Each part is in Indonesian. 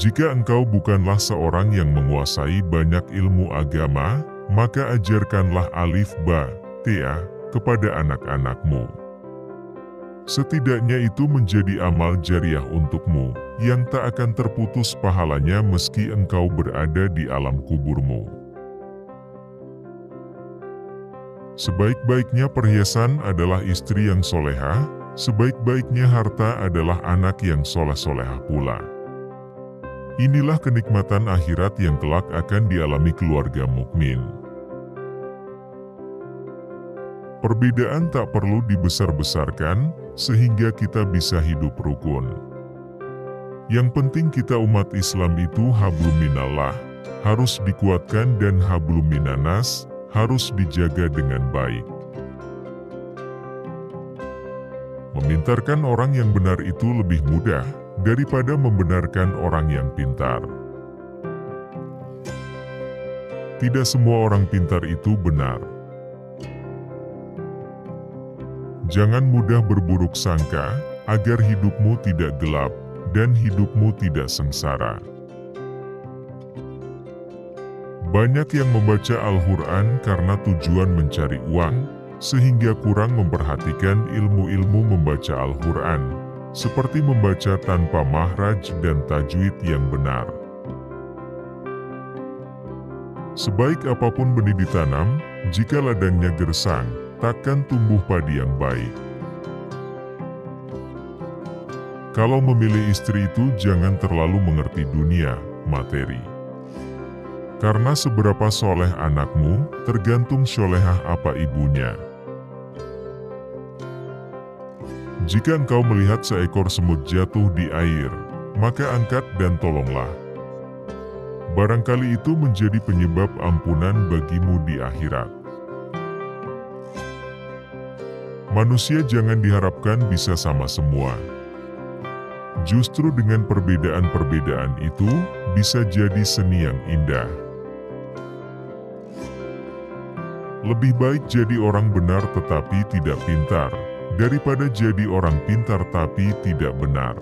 Jika engkau bukanlah seorang yang menguasai banyak ilmu agama, maka ajarkanlah alif ba, ta, kepada anak-anakmu. Setidaknya itu menjadi amal jariah untukmu, yang tak akan terputus pahalanya meski engkau berada di alam kuburmu. Sebaik-baiknya perhiasan adalah istri yang soleha, sebaik-baiknya harta adalah anak yang soleh-solehah pula. Inilah kenikmatan akhirat yang kelak akan dialami keluarga mukmin. Perbedaan tak perlu dibesar-besarkan, sehingga kita bisa hidup rukun. Yang penting kita umat Islam itu hablum minallah, harus dikuatkan, dan hablum minanas, harus dijaga dengan baik. Memintarkan orang yang benar itu lebih mudah daripada membenarkan orang yang pintar. Tidak semua orang pintar itu benar. Jangan mudah berburuk sangka, agar hidupmu tidak gelap, dan hidupmu tidak sengsara. Banyak yang membaca Al-Quran karena tujuan mencari uang, sehingga kurang memperhatikan ilmu-ilmu membaca Al-Quran, seperti membaca tanpa mahraj dan tajwid yang benar. Sebaik apapun benih ditanam, jika ladangnya gersang, takkan tumbuh padi yang baik. Kalau memilih istri itu jangan terlalu mengerti dunia, materi. Karena seberapa soleh anakmu, tergantung solehah apa ibunya. Jika engkau melihat seekor semut jatuh di air, maka angkat dan tolonglah. Barangkali itu menjadi penyebab ampunan bagimu di akhirat. Manusia jangan diharapkan bisa sama semua. Justru dengan perbedaan-perbedaan itu, bisa jadi seni yang indah. Lebih baik jadi orang benar tetapi tidak pintar, daripada jadi orang pintar tapi tidak benar.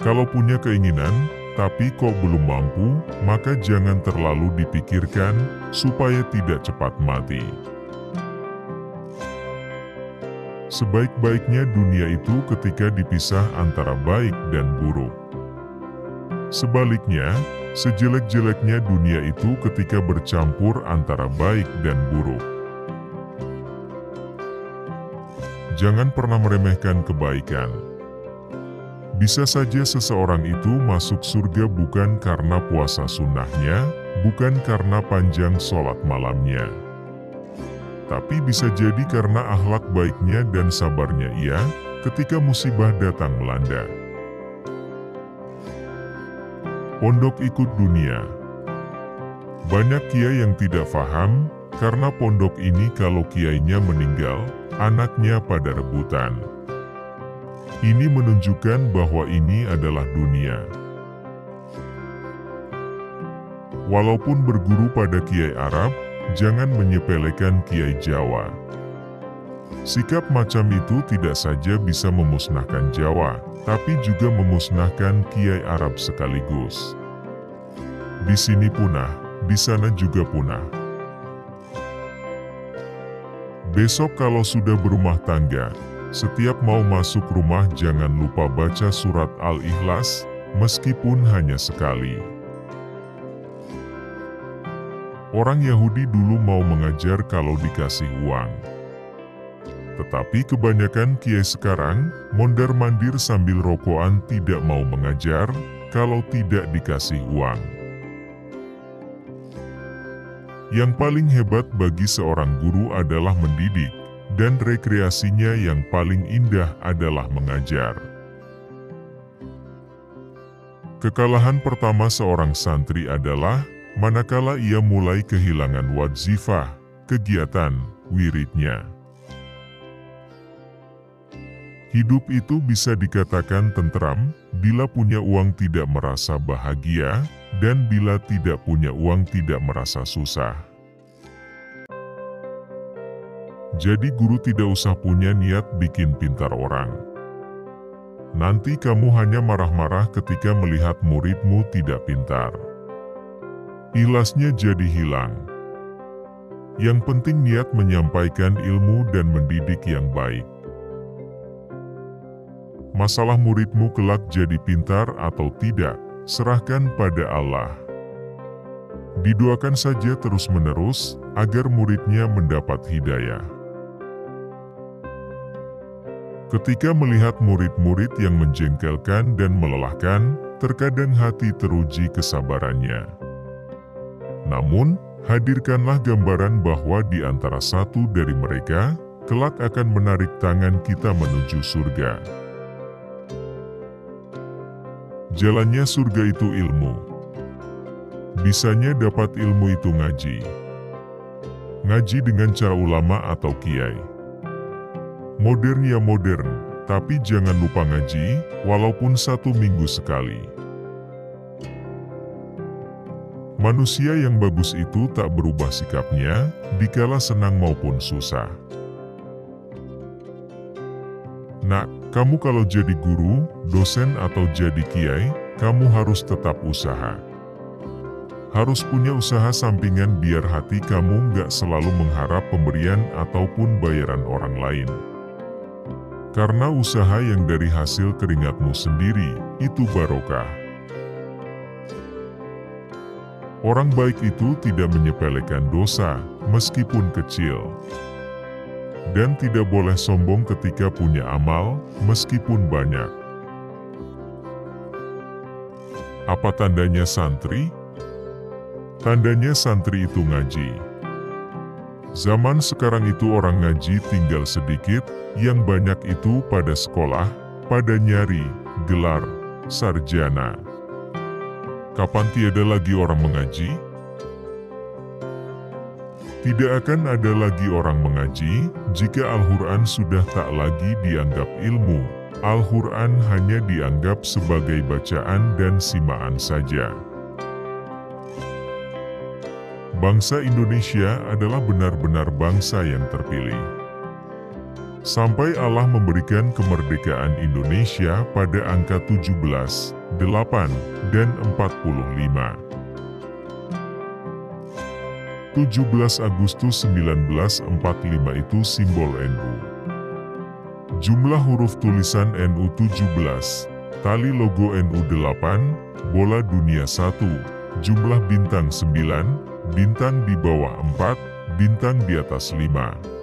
Kalau punya keinginan, tapi kok belum mampu, maka jangan terlalu dipikirkan, supaya tidak cepat mati. Sebaik-baiknya dunia itu ketika dipisah antara baik dan buruk. Sebaliknya, sejelek-jeleknya dunia itu ketika bercampur antara baik dan buruk. Jangan pernah meremehkan kebaikan. Bisa saja seseorang itu masuk surga bukan karena puasa sunnahnya, bukan karena panjang sholat malamnya. Tapi bisa jadi karena akhlak baiknya dan sabarnya ia, ketika musibah datang melanda. Pondok ikut dunia. Banyak kiai yang tidak paham, karena pondok ini kalau kiainya meninggal, anaknya pada rebutan. Ini menunjukkan bahwa ini adalah dunia. Walaupun berguru pada kiai Arab, jangan menyepelekan kiai Jawa. Sikap macam itu tidak saja bisa memusnahkan Jawa, tapi juga memusnahkan kiai Arab sekaligus. Di sini punah, di sana juga punah. Besok kalau sudah berumah tangga, setiap mau masuk rumah jangan lupa baca surat Al-Ikhlas, meskipun hanya sekali. Orang Yahudi dulu mau mengajar kalau dikasih uang. Tetapi kebanyakan kiai sekarang, mondar-mandir sambil rokokan tidak mau mengajar, kalau tidak dikasih uang. Yang paling hebat bagi seorang guru adalah mendidik, dan rekreasinya yang paling indah adalah mengajar. Kekalahan pertama seorang santri adalah manakala ia mulai kehilangan wadzifah, kegiatan, wiridnya. Hidup itu bisa dikatakan tentram, bila punya uang tidak merasa bahagia, dan bila tidak punya uang tidak merasa susah. Jadi guru tidak usah punya niat bikin pintar orang. Nanti kamu hanya marah-marah ketika melihat muridmu tidak pintar. Ikhlasnya jadi hilang. Yang penting niat menyampaikan ilmu dan mendidik yang baik. Masalah muridmu kelak jadi pintar atau tidak, serahkan pada Allah. Didoakan saja terus-menerus, agar muridnya mendapat hidayah. Ketika melihat murid-murid yang menjengkelkan dan melelahkan, terkadang hati teruji kesabarannya. Namun, hadirkanlah gambaran bahwa di antara satu dari mereka, kelak akan menarik tangan kita menuju surga. Jalannya surga itu ilmu. Bisanya dapat ilmu itu ngaji. Ngaji dengan cara ulama atau kiai. Modern ya modern, tapi jangan lupa ngaji, walaupun 1 minggu sekali. Manusia yang bagus itu tak berubah sikapnya, dikala senang maupun susah. Nak, kamu kalau jadi guru, dosen atau jadi kiai, kamu harus tetap usaha. Harus punya usaha sampingan biar hati kamu nggak selalu mengharap pemberian ataupun bayaran orang lain. Karena usaha yang dari hasil keringatmu sendiri, itu barokah. Orang baik itu tidak menyepelekan dosa, meskipun kecil. Dan tidak boleh sombong ketika punya amal, meskipun banyak. Apa tandanya santri? Tandanya santri itu ngaji. Zaman sekarang itu orang ngaji tinggal sedikit, yang banyak itu pada sekolah, pada nyari gelar sarjana. Kapan tiada lagi orang mengaji? Tidak akan ada lagi orang mengaji, jika Al-Quran sudah tak lagi dianggap ilmu. Al-Quran hanya dianggap sebagai bacaan dan simaan saja. Bangsa Indonesia adalah benar-benar bangsa yang terpilih. Sampai Allah memberikan kemerdekaan Indonesia pada angka 17, 8, dan 45. 17 Agustus 1945 itu simbol NU. Jumlah huruf tulisan NU 17, tali logo NU 8, bola dunia 1, jumlah bintang 9, bintang di bawah 4, bintang di atas 5.